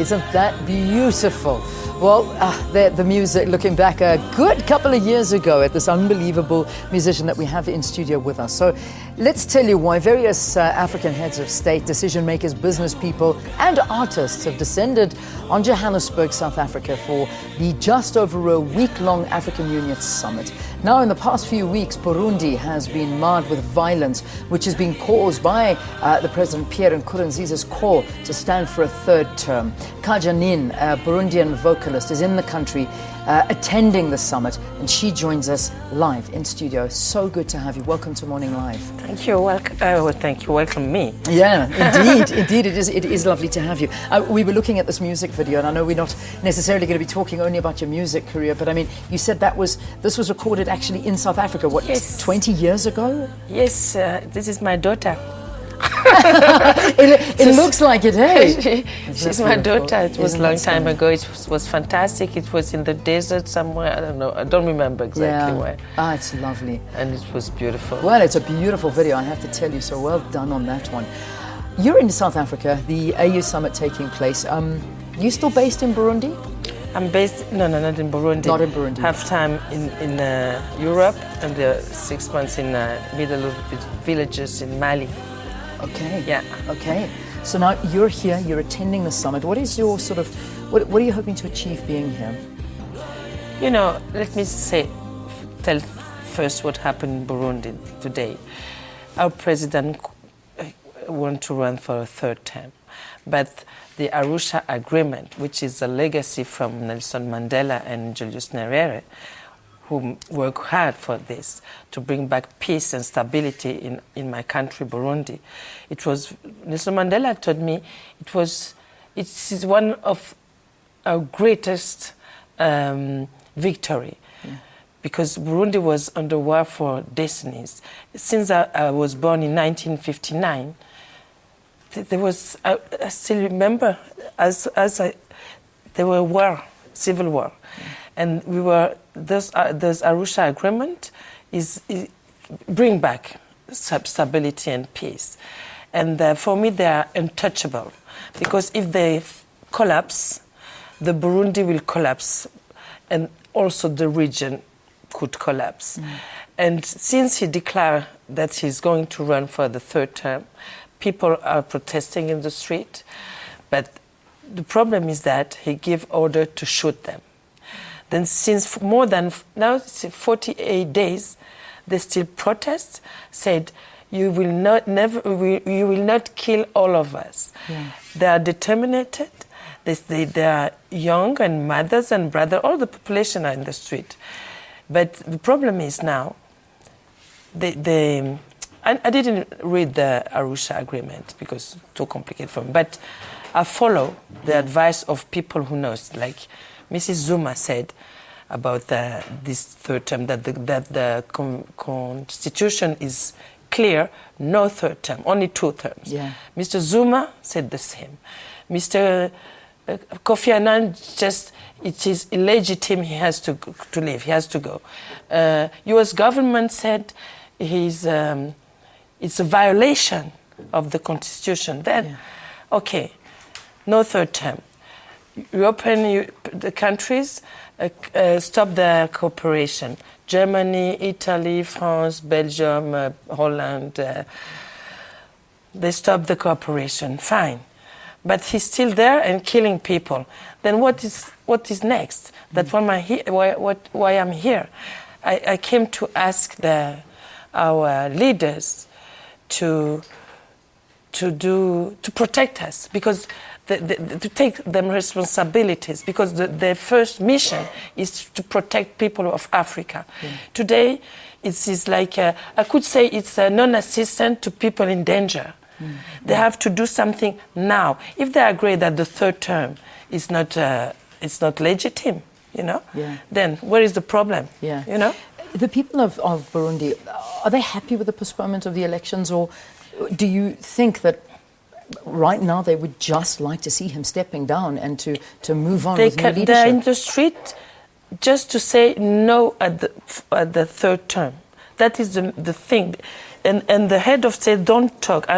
Isn't that beautiful? Well, the music, looking back a good couple of years ago at this unbelievable musician that we have in studio with us. So let's tell you why various African heads of state, decision makers, business people and artists have descended on Johannesburg, South Africa for the just over a week-long African Union Summit. Now, in the past few weeks, Burundi has been marred with violence, which has been caused by the President Pierre Nkurunziza's call to stand for a third term. Khadja Nin, a Burundian vocalist, is in the country attending the summit, and she joins us live in studio. So good to have you. Welcome to Morning Live. Thank you. Thank you. Welcome me. Yeah, indeed, it is lovely to have you. We were looking at this music video, and I know we're not necessarily going to be talking only about your music career, but I mean, you said this was recorded actually in South Africa. What, yes. 20 years ago? Yes, this is my daughter. it looks like it, hey? She's my daughter. It was a long time ago. It was fantastic. It was in the desert somewhere. I don't know. I don't remember exactly where. Ah, it's lovely. And it was beautiful. Well, it's a beautiful video, I have to tell you. So well done on that one. You're in South Africa, the AU summit taking place. You still based in Burundi? I'm based, no, not in Burundi. Not in Burundi. Half time in Europe and 6 months in middle of villages in Mali. Okay. Yeah. Okay. So now you're here, you're attending the summit. What is your sort of, what are you hoping to achieve being here? You know, let me tell first what happened in Burundi today. Our president wants to run for a third term, but the Arusha Agreement, which is a legacy from Nelson Mandela and Julius Nyerere, who work hard for this, to bring back peace and stability in my country, Burundi. It was, Nelson Mandela told me, it is one of our greatest victory, because Burundi was under war for decades. Since I was born in 1959, there was, I still remember, there were war, civil war. And we were, those Arusha Agreement is bring back stability and peace. And for me, they are untouchable, because if they collapse, the Burundi will collapse, and also the region could collapse. And since he declared that he's going to run for the third term, people are protesting in the street, but the problem is that he gave order to shoot them. Then since more than, now 48 days, they still protest, said, you will not kill all of us. Yeah. They are determined, they are young, and mothers and brothers, all the population are in the street. But the problem is now, I didn't read the Arusha Agreement because it's too complicated for me, but I follow the advice of people who knows, like Mrs. Zuma said about this third term, that the constitution is clear, no third term, only 2 terms. Yeah. Mr. Zuma said the same. Mr. Kofi Annan it is illegitimate, he has to leave, he has to go. US government said it's a violation of the constitution. Then, okay, no third term. European the countries stop their cooperation. Germany, Italy, France, Belgium, Holland, they stop the cooperation. Fine, but he's still there and killing people. Then what is next? That's why I'm here. I came to ask our leaders to protect us, because to take them responsibilities, because their first mission is to protect people of Africa. Yeah. Today, it is like, I could say it's a non-assistance to people in danger. They have to do something now. If they agree that the third term is not, it's not legitimate, then where is the problem? The people of Burundi, are they happy with the postponement of the elections, or do you think that right now they would just like to see him stepping down and to move on with new leadership? They're in the street just to say no at the third term. That is the thing. And the head of state don't talk.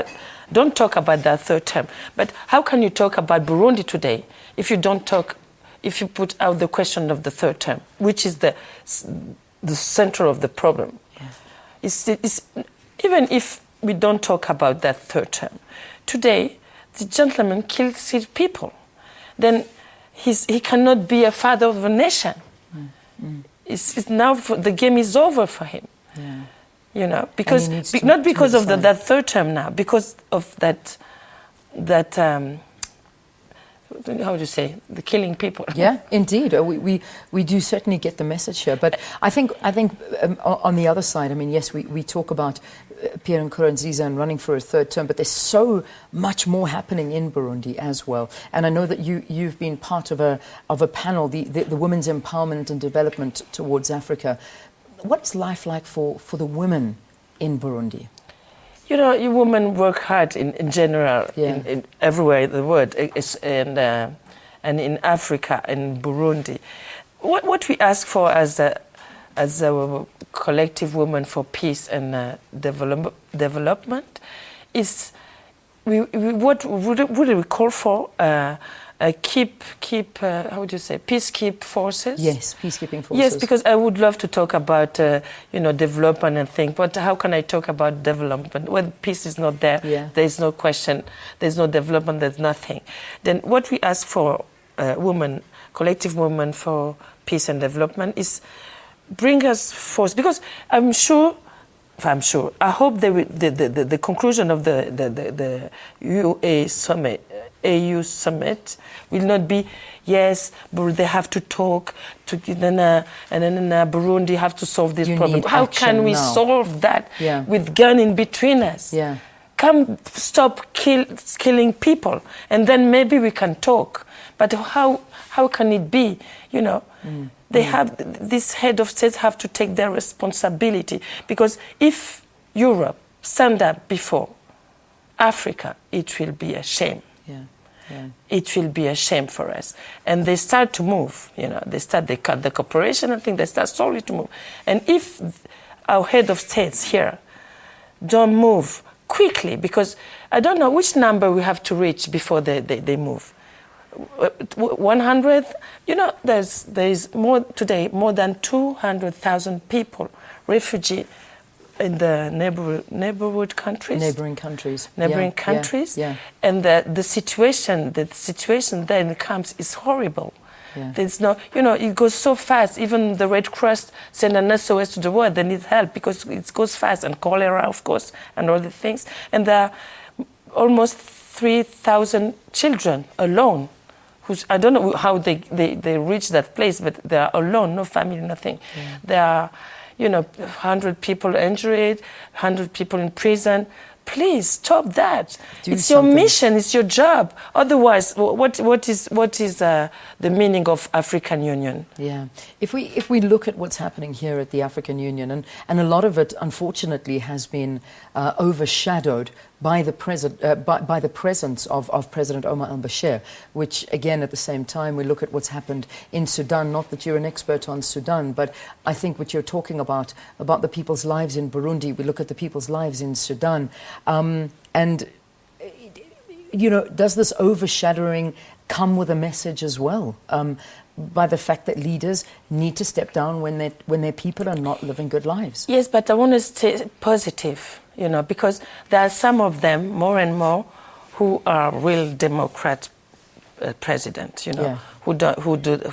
don't talk about that third term. But how can you talk about Burundi today if you don't talk, if you put out the question of the third term, which is the center of the problem? Yes. It's, even if we don't talk about that third term, today the gentleman kills his people, then he cannot be a father of a nation. It's now the game is over for him. Yeah. You know, because not because of that third term now, because of that how do you say, the killing people. Yeah, indeed. We do certainly get the message here. But I think on the other side, I mean, yes, we talk about Pierre Nkurunziza and running for a third term, but there's so much more happening in Burundi as well. And I know that you've been part of a panel, the Women's Empowerment and Development towards Africa. What's life like for the women in Burundi? You know, you women work hard in general, in everywhere in the world, and in Africa, in Burundi. What we ask for as a collective women for peace and development is, what would we call for? Keep how would you say, peacekeep forces? Yes, peacekeeping forces. Yes, because I would love to talk about development and things, but how can I talk about development when peace is not there? Yeah. There is no question, there's no development, there's nothing. Then what we ask for, women, collective women for peace and development, is bring us force, because I hope the conclusion of the AU summit will not be, yes, but they have to talk to, and then Burundi have to solve this problem. How can we solve that with gun in between us? Yeah. Come stop killing people, and then maybe we can talk. But how can it be? You know, they have, this head of states have to take their responsibility, because if Europe stand up before Africa, it will be a shame. Yeah. Yeah. It will be a shame for us. And they start to move, you know, they cut the cooperation and things, they start slowly to move. And if our head of states here don't move quickly, because I don't know which number we have to reach before they move. 100, you know, there's more today, more than 200,000 people, refugee in the neighborhood countries. Neighboring countries. Yeah. And the situation there in the camps is horrible. Yeah. There's no, you know, it goes so fast. Even the Red Cross send an SOS to the world. They need help because it goes fast, and cholera, of course, and all the things. And there are almost 3,000 children alone. I don't know how they reach that place, but they are alone, no family, nothing. Yeah. There are, you know, 100 people injured, 100 people in prison. Please stop that. It's your mission, it's your job. Otherwise, what is the meaning of African Union? Yeah, if we look at what's happening here at the African Union, and a lot of it, unfortunately, has been overshadowed by the presence of President Omar al-Bashir, which, again, at the same time, we look at what's happened in Sudan. Not that you're an expert on Sudan, but I think what you're talking about the people's lives in Burundi, we look at the people's lives in Sudan. And, you know, does this overshadowing come with a message as well? By the fact that leaders need to step down when their people are not living good lives? Yes, but I want to stay positive, you know, because there are some of them, more and more, who are real Democrat president, you know, who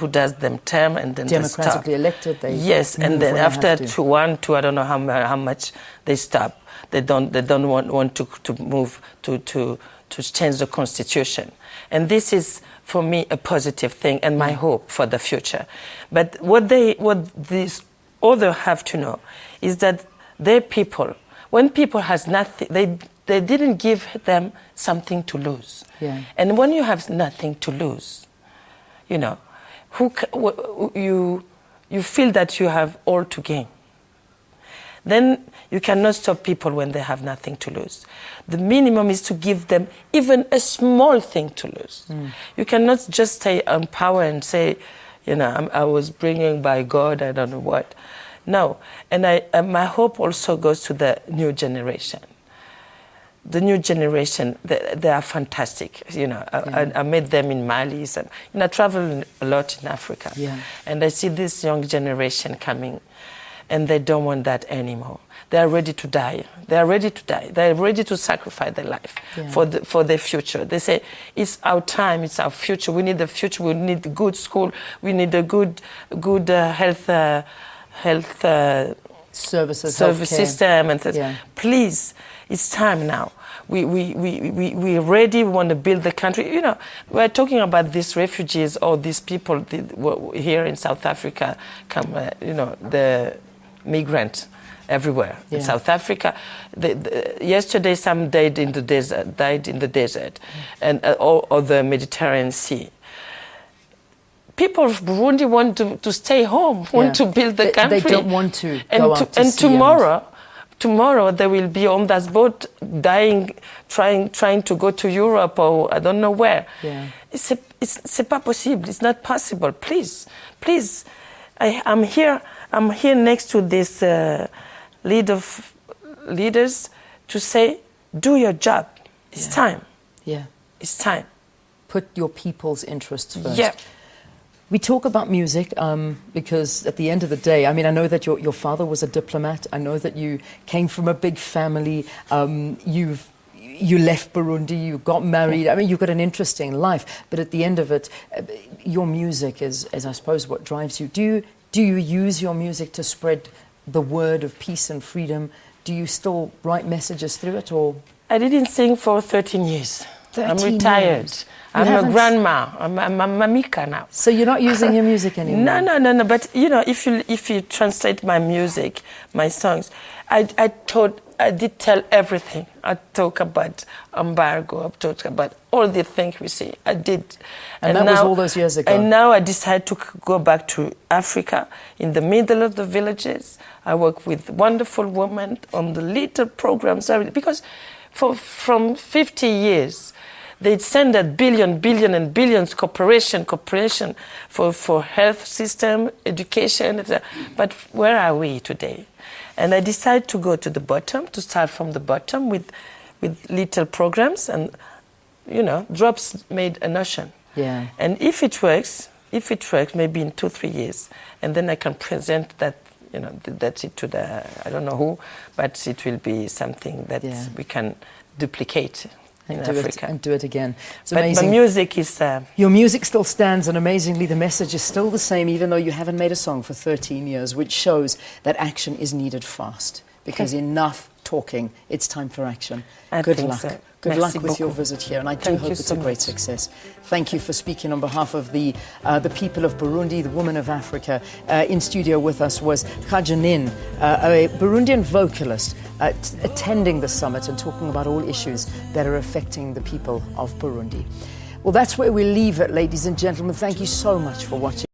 does them term and then democratically elected. Yes, and then after one, two, I don't know how much they stop. They don't want to move to change the constitution, and this is for me a positive thing and my hope for the future. But what these others have to know is that their people, when people has nothing, they didn't give them something to lose. Yeah. And when you have nothing to lose, you know, you feel that you have all to gain. Then you cannot stop people when they have nothing to lose. The minimum is to give them even a small thing to lose. You cannot just stay on power and say, you know, I was bringing by God, I don't know what. No, and my hope also goes to the new generation. the new generation, they are fantastic. You know, I met them in Mali. So, you know, I travel a lot in Africa, and I see this young generation coming, and they don't want that anymore. They are ready to die. They are ready to die. They are ready to sacrifice their life for their future. They say, it's our time, it's our future. We need the future. We need a good school. We need a good health service system. And please, it's time now. We're ready. We want to build the country. You know, we're talking about these refugees or these people here in South Africa. You know, the migrants everywhere in South Africa. Yesterday, some died in the desert, and or the Mediterranean Sea. People of Burundi want to stay home, want to build the country. They don't want to go out to sea. Tomorrow they will be on that boat, dying, trying to go to Europe or I don't know where. C'est pas possible. It's not possible. Please, I'm here next to this lead of leaders to say, do your job. It's time. It's time. Put your people's interests first. Yeah. We talk about music because at the end of the day, I mean, I know that your father was a diplomat. I know that you came from a big family. You left Burundi, you got married. I mean, you've got an interesting life. But at the end of it, your music is I suppose, what drives you. Do you use your music to spread the word of peace and freedom? Do you still write messages through it, or? I didn't sing for 13 years. I'm retired. I'm a grandma. I'm a mamika now. So you're not using your music anymore? No. But you know, if you translate my music, my songs, I did tell everything. I talk about embargo. I talk about all the things we see. I did. And that was all those years ago. And now I decided to go back to Africa, in the middle of the villages. I work with wonderful women on the little programs, because from 50 years, they send a billions cooperation for health system, education, etc. But where are we today? And I decided to go to the bottom, to start from the bottom with little programs, and you know, drops made an ocean. Yeah. And if it works, maybe in 2-3 years, and then I can present that. You know, that's it to the, I don't know who, but it will be something that we can duplicate in Africa. And do it again. It's but amazing. My music is... Your music still stands, and amazingly the message is still the same, even though you haven't made a song for 13 years, which shows that action is needed fast. Because enough talking, it's time for action. Good luck. So. Good luck with your visit here, and I do hope it's a great success. Thank you for speaking on behalf of the people of Burundi, the woman of Africa. In studio with us was Khadja Nin, a Burundian vocalist, attending the summit and talking about all issues that are affecting the people of Burundi. Well, that's where we leave it, ladies and gentlemen. Thank you so much for watching.